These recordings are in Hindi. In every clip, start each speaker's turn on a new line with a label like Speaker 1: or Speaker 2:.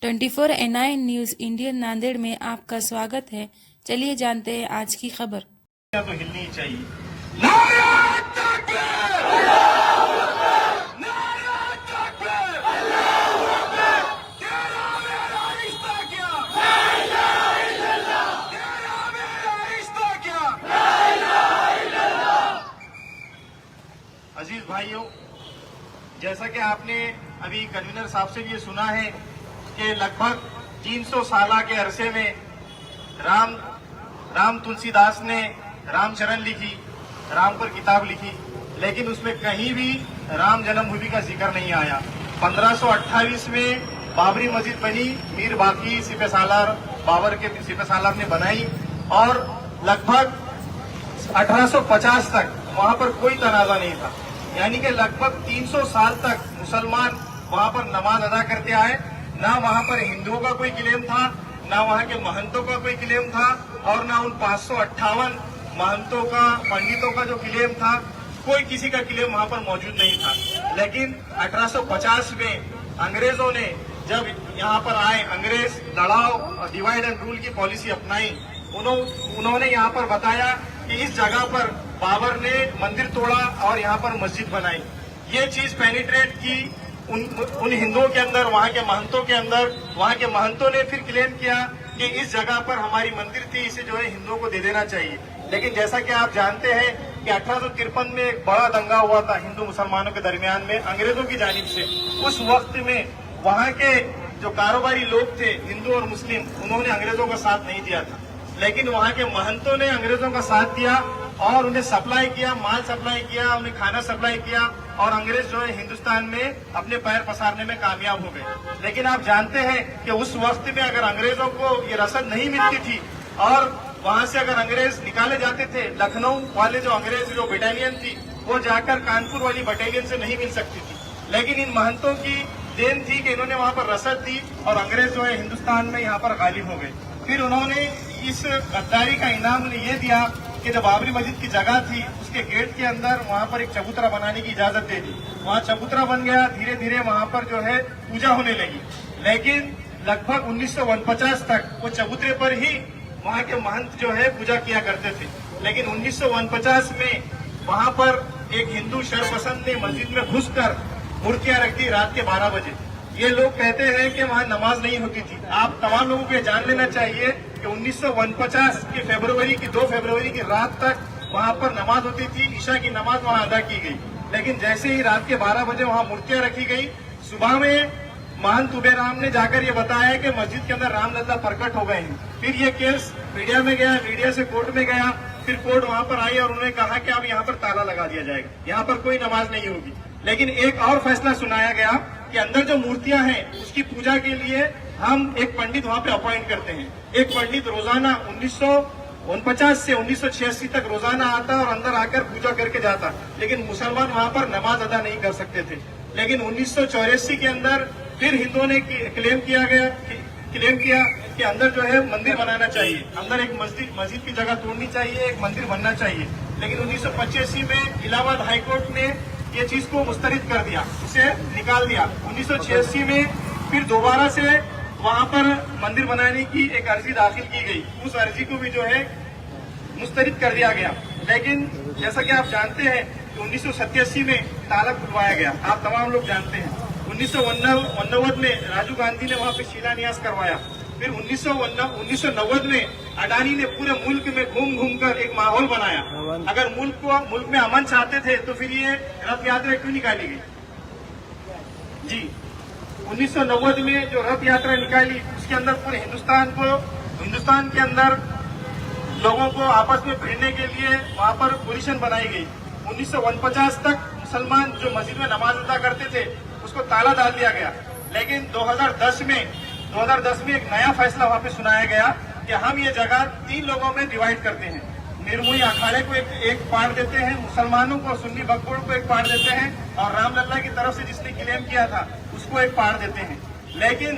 Speaker 1: 24NI न्यूज इंडियन नांदेड़ में आपका स्वागत है। चलिए जानते हैं आज की खबर।
Speaker 2: तो हिलनी ही चाहिए। नारा तकबीर! नारा तकबीर! तेरा मेरा रिश्ता क्या? तेरा मेरा रिश्ता क्या? अजीज भाइयों, जैसा कि आपने अभी कन्वीनर साहब से भी ये सुना है कि लगभग 300 साल के अरसे में राम तुलसीदास ने रामचरण लिखी, राम पर किताब लिखी, लेकिन उसमें कहीं भी राम जन्मभूमि का जिक्र नहीं आया। 1528 में बाबरी मस्जिद बनी, मीर बाकी सिपहसालार बाबर के सिपहसालार ने बनाई और लगभग 1850 तक वहां पर कोई तनाजा नहीं था। यानी कि लगभग 300 साल तक मुसलमान वहां पर नमाज अदा करते आए। ना वहां पर हिंदुओं का कोई क्लेम था, ना वहां के महंतों का कोई क्लेम था और ना उन 558 महंतों का, पंडितों का जो क्लेम था, कोई किसी का क्लेम वहां पर मौजूद नहीं था। लेकिन 1850 में अंग्रेजों ने जब यहाँ पर आए, अंग्रेज लड़ाओ, डिवाइड एंड रूल की पॉलिसी अपनाई। उन्होंने यहाँ पर बताया कि इस जगह पर बाबर ने मंदिर तोड़ा और यहाँ पर मस्जिद बनाई। ये चीज पेनिट्रेट की उन हिंदुओं के अंदर, वहाँ के महंतों के अंदर। वहाँ के महंतों ने फिर क्लेम किया कि इस जगह पर हमारी मंदिर थी, इसे जो है हिंदुओं को दे देना चाहिए। लेकिन जैसा कि आप जानते हैं कि 1853 में एक बड़ा दंगा हुआ था हिंदू मुसलमानों के दरमियान में अंग्रेजों की जानिब से। उस वक्त में वहाँ के जो कारोबारी लोग थे, हिंदू और मुस्लिम, उन्होंने अंग्रेजों का साथ नहीं दिया था। लेकिन वहाँ के महंतों ने अंग्रेजों का साथ दिया और उन्हें सप्लाई किया, माल सप्लाई किया, उन्हें खाना सप्लाई किया और अंग्रेज जो है हिंदुस्तान में अपने पैर पसारने में कामयाब हो गए। लेकिन आप जानते हैं कि उस वक्त में अगर अंग्रेजों को ये रसद नहीं मिलती थी और वहां से अगर अंग्रेज निकाले जाते थे, लखनऊ वाले जो अंग्रेज जो बटालियन थी वो जाकर कानपुर वाली बटालियन से नहीं मिल सकती थी। लेकिन इन महंतों की देन थी कि इन्होंने वहां पर रसद दी और अंग्रेज जो है हिंदुस्तान में यहाँ पर गालिब हो गए। फिर उन्होंने इस गद्दारी का इनाम उन्हें ये दिया कि जो बाबरी मस्जिद की जगह थी उसके गेट के अंदर वहां पर एक चबूतरा बनाने की इजाजत दे दी। वहां चबूतरा बन गया, धीरे धीरे वहां पर जो है पूजा होने लगी। लेकिन लगभग 1949 तक वो चबूतरे पर ही वहां के महंत जो है पूजा किया करते थे। लेकिन 1949 में वहां पर एक हिंदू शरपसंद ने मस्जिद में घुसकर मूर्तियां रख दी रात के 12 बजे। ये लोग कहते हैं कि वहां नमाज नहीं होती थी। आप तमाम लोगों को जान लेना चाहिए कि 1949 की 2 फरवरी की रात तक वहां पर नमाज होती थी, ईशा की नमाज वहां अदा की गई। लेकिन जैसे ही रात के 12 बजे वहां मूर्तियां रखी गई, सुबह में महंत उबेराम ने जाकर ये बताया कि मस्जिद के अंदर रामलला प्रकट हो गए हैं। फिर ये केस मीडिया में गया, मीडिया से कोर्ट में गया, फिर कोर्ट वहां पर आई और उन्होंने कहा कि अब यहाँ पर ताला लगा दिया जाएगा, यहाँ पर कोई नमाज नहीं होगी। लेकिन एक और फैसला सुनाया गया कि अंदर जो मूर्तियां हैं उसकी पूजा के लिए हम एक पंडित वहां पे अपॉइंट करते हैं। एक पंडित रोजाना 1949 से 1986 तक रोजाना आता और अंदर आकर पूजा करके जाता। लेकिन मुसलमान वहां पर नमाज अदा नहीं कर सकते थे। लेकिन 1984 के अंदर फिर हिंदुओं ने क्लेम किया कि अंदर जो है मंदिर बनाना चाहिए, अंदर एक मस्जिद की जगह तोड़नी चाहिए, एक मंदिर बनना चाहिए। लेकिन 1985 में इलाहाबाद हाईकोर्ट ने ये चीज को मुस्तरद कर दिया, इसे निकाल दिया। 1986 में फिर दोबारा से वहां पर मंदिर बनाने की एक अर्जी दाखिल की गई, उस अर्जी को भी जो है मुस्तरद कर दिया गया। लेकिन जैसा कि आप जानते हैं कि 1987 में ताला खुलवाया गया, आप तमाम लोग जानते हैं। 1989 में राजीव गांधी ने वहां पे शिलान्यास करवाया। फिर 1990 में अडानी ने पूरे मुल्क में घूम कर एक माहौल बनाया। अगर मुल्क में अमन चाहते थे तो फिर ये रथ यात्रा क्यों निकाली गई? जी, 1990 में जो रथ यात्रा निकाली उसके अंदर पूरे हिंदुस्तान के अंदर लोगों को आपस में भिड़ने के लिए वहां पर पोजीशन बनाई गई। 1949 तक मुसलमान जो मस्जिद में नमाज अदा करते थे उसको ताला डाल दिया गया। लेकिन 2010 में एक नया फैसला वहां पे सुनाया गया कि हम ये जगह 3 लोगों में डिवाइड करते हैं। निर्मोही अखाड़े को एक पार्ट देते हैं, मुसलमानों को, सुन्नी बकबोड़ को एक पार्ट देते हैं और रामलला की तरफ से जिसने क्लेम किया था उसको एक पार्ट देते हैं। लेकिन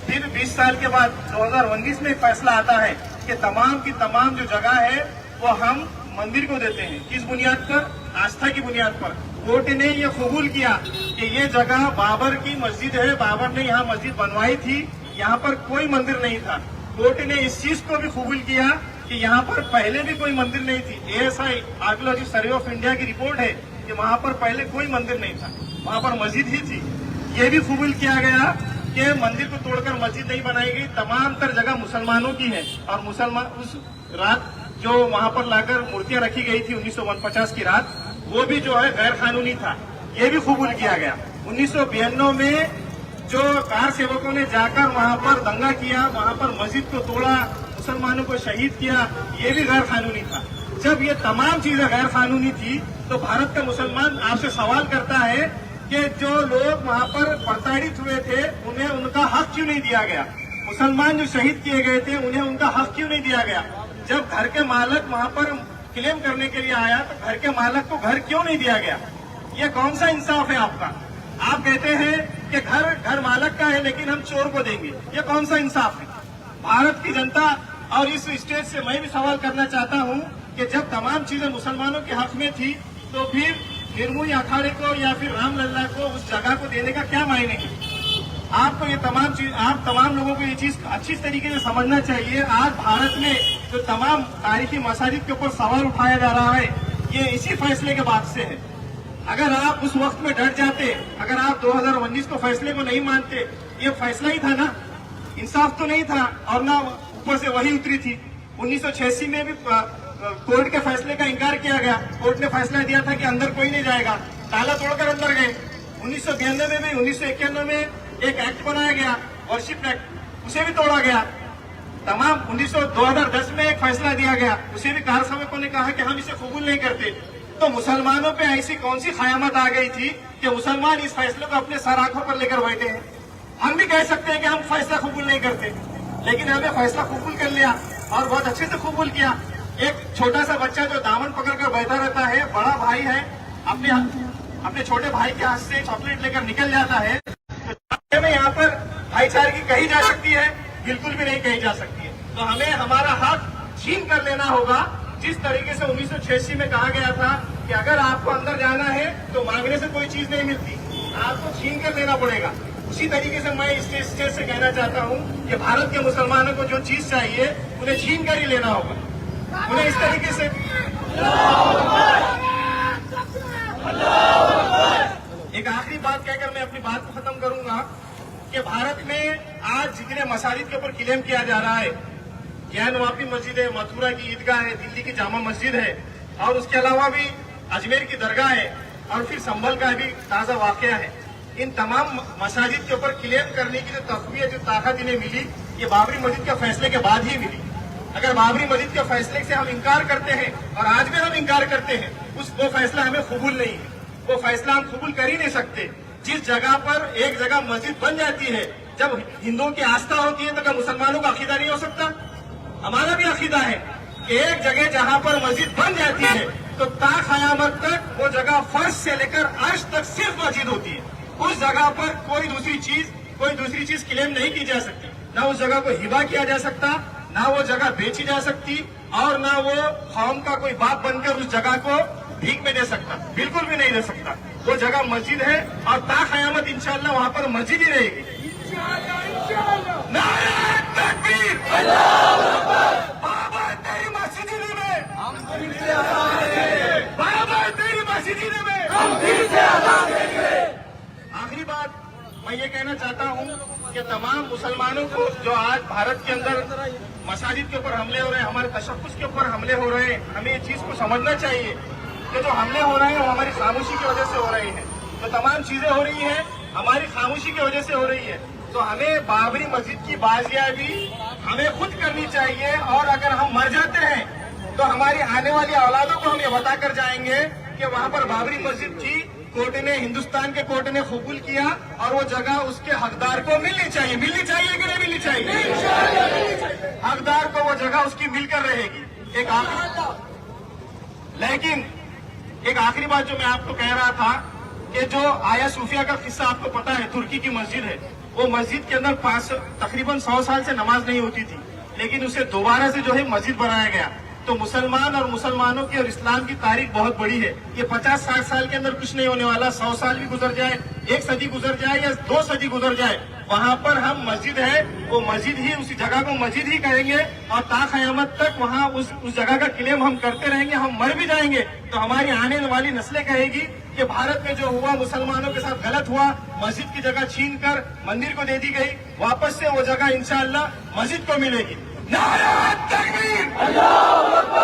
Speaker 2: फिर 20 साल के बाद 2019 में एक फैसला आता है कि तमाम की तमाम जो जगह है वो हम मंदिर को देते हैं। किस बुनियाद पर? आस्था की बुनियाद पर। कोर्ट ने ये कबूल किया कि ये जगह बाबर की मस्जिद है, बाबर ने यहाँ मस्जिद बनवाई थी, यहाँ पर कोई मंदिर नहीं था। कोर्ट ने इस चीज को भी कबूल किया कि यहाँ पर पहले भी कोई मंदिर नहीं थी। ASI archaeology survey of India की रिपोर्ट है कि वहाँ पर पहले कोई मंदिर नहीं था, वहाँ पर मस्जिद ही थी। ये भी कबूल किया गया कि मंदिर को तोड़कर मस्जिद नहीं बनाई गई, तमाम तर जगह मुसलमानों की है और मुसलमान उस रात जो वहाँ पर लाकर मूर्तियां रखी गई थी 1949 की रात, वो भी जो है गैर कानूनी था। ये भी कबूल किया गया। 1992 में जो कार सेवकों ने जाकर वहाँ पर दंगा किया, वहाँ पर मस्जिद को तोड़ा, मुसलमानों को शहीद किया, ये भी गैर कानूनी था। जब ये तमाम चीजें गैर कानूनी थी तो भारत का मुसलमान आपसे सवाल करता है कि जो लोग वहाँ पर प्रताड़ित हुए थे उन्हें उनका हक क्यों नहीं दिया गया? मुसलमान जो शहीद किए गए थे उन्हें उनका हक क्यों नहीं दिया गया? जब घर के मालिक वहाँ पर क्लेम करने के लिए आया तो घर के मालिक को घर क्यों नहीं दिया गया? ये कौन सा इंसाफ है आपका? आप कहते हैं कि घर मालिक का है लेकिन हम चोर को देंगे, ये कौन सा इंसाफ है? भारत की जनता और इस स्टेज से मैं भी सवाल करना चाहता हूँ कि जब तमाम चीजें मुसलमानों के हक में थी तो फिर निर्मोही अखाड़े को या फिर रामलला को उस जगह को देने का क्या मायने है? आपको ये तमाम चीज, आप तमाम लोगों को ये चीज अच्छी तरीके से समझना चाहिए। आज भारत में जो तमाम तारीखी मसाजिद के ऊपर सवाल उठाया जा रहा है, ये इसी फैसले के बाद से है। अगर आप उस वक्त में डट जाते, अगर आप 2019 को फैसले को नहीं मानते, ये फैसला ही था ना, इंसाफ तो नहीं था और ना ऊपर से वही उतरी थी। 1986 में भी कोर्ट के फैसले का इनकार किया गया। कोर्ट ने फैसला दिया था कि अंदर कोई नहीं जाएगा, ताला तोड़कर अंदर गए। 1992 में 1991 में एक एक्ट बनाया गया, वर्शिप एक्ट, उसे भी तोड़ा गया। तमाम 2010 में एक फैसला दिया गया, उसे भी कार सेवकों ने कहा कि हम इसे कबूल नहीं करते। तो मुसलमानों पे ऐसी कौन सी खयामत आ गई थी कि मुसलमान इस फैसले को अपने सर आंखों पर लेकर बैठे हैं? हम भी कह सकते हैं कि हम फैसला कबूल नहीं करते, लेकिन हमने फैसला कबूल कर लिया और बहुत अच्छे से कबूल किया। एक छोटा सा बच्चा जो दामन पकड़कर बैठा रहता है, बड़ा भाई है, अपने छोटे भाई के हाथ से चॉकलेट लेकर निकल जाता है, तो में यहाँ पर भाईचारे की कही जा सकती है? बिल्कुल भी नहीं कही जा सकती है। तो हमें हमारा हक छीन कर लेना होगा। जिस तरीके से 1986 में कहा गया था कि अगर आपको अंदर जाना है तो मांगने से कोई चीज नहीं मिलती, आपको छीन कर लेना पड़ेगा। उसी तरीके से मैं इस स्टेज से कहना चाहता हूँ कि भारत के मुसलमानों को जो चीज चाहिए उन्हें छीन कर ही लेना होगा। उन्हें इस तरीके से एक आखिरी बात कहकर मैं अपनी बात को खत्म करूंगा कि भारत में आज जितने मसाजिद के ऊपर क्लेम किया जा रहा है, ज्ञानवापी मस्जिद है, मथुरा की ईदगाह है, दिल्ली की जामा मस्जिद है और उसके अलावा भी अजमेर की दरगाह है और फिर संभल का भी ताजा वाकया है। इन तमाम मसाजिद के ऊपर क्लेम करने की जो तकवीर, जो ताकत इन्हें मिली, ये बाबरी मस्जिद के फैसले के बाद ही मिली। अगर बाबरी मस्जिद के फैसले से हम इनकार करते हैं और आज भी हम इनकार करते हैं, वो फैसला हमें कबूल नहीं है, वो फैसला हम कबूल कर ही नहीं सकते। जिस जगह पर एक जगह मस्जिद बन जाती है, जब हिंदुओं की आस्था होती है तो क्या मुसलमानों का अकीदा नहीं हो सकता? हमारा भी अकीदा है कि एक जगह जहाँ पर मस्जिद बन जाती है तो ता क़यामत तक वो जगह फर्श से लेकर अर्श तक सिर्फ मस्जिद होती है। उस जगह पर कोई दूसरी चीज क्लेम नहीं की जा सकती, ना उस जगह को हिबा किया जा सकता, ना वो जगह बेची जा सकती और ना वो कौम का कोई बाप बनकर उस जगह को भीख में दे सकता, बिल्कुल भी नहीं दे सकता। वो जगह मस्जिद है और ता क़यामत इंशाअल्लाह वहाँ पर मस्जिद ही रहेगी। नारे तकबीर, बाबा तेरी मस्जिद में, बाबा तेरी मस्जिद में आखिरी बात मैं ये कहना चाहता हूँ कि तमाम मुसलमानों को जो आज भारत के अंदर मसाजिद के ऊपर हमले हो रहे हैं, हमारे तशक्कुस के ऊपर हमले हो रहे हैं, हमें ये चीज को समझना चाहिए कि जो हमले हो रहे हैं वो हमारी खामोशी की वजह से हो रहे हैं। जो तमाम चीजें हो रही हैं हमारी खामोशी की वजह से हो रही है। तो हमें बाबरी मस्जिद की बाजियाबी हमें खुद करनी चाहिए और अगर हम मर जाते हैं तो हमारी आने वाली औलादों को हम ये बताकर जाएंगे कि वहाँ पर बाबरी मस्जिद थी, कोर्ट ने, हिंदुस्तान के कोर्ट ने कबूल किया और वो जगह उसके हकदार को मिलनी चाहिए। मिलनी चाहिए कि नहीं मिलनी चाहिए? हकदार को वो जगह उसकी मिलकर रहेगी। लेकिन एक आखिरी बात जो मैं आपको कह रहा था कि जो आया सूफिया का किस्सा आपको पता है, तुर्की की मस्जिद है, वो मस्जिद के अंदर तकरीबन 100 साल से नमाज नहीं होती थी, लेकिन उसे दोबारा से जो है मस्जिद बनाया गया। तो मुसलमान और मुसलमानों की और इस्लाम की तारीख बहुत बड़ी है। ये 50-60 साल के अंदर कुछ नहीं होने वाला, 100 साल भी गुजर जाए, 1 सदी गुजर जाए या 2 सदी गुजर जाए, वहाँ पर हम मस्जिद है वो मस्जिद ही, उसी जगह को मस्जिद ही कहेंगे और ता क़यामत तक वहाँ उस जगह का क्लेम हम करते रहेंगे। हम मर भी जाएंगे तो हमारी आने वाली नस्लें कहेगी कि भारत में जो हुआ मुसलमानों के साथ गलत हुआ, मस्जिद की जगह छीन कर मंदिर को दे दी गई, वापस से वो जगह इंशाअल्लाह मस्जिद को मिलेगी। नारा तकबीर, अल्लाहू अकबर।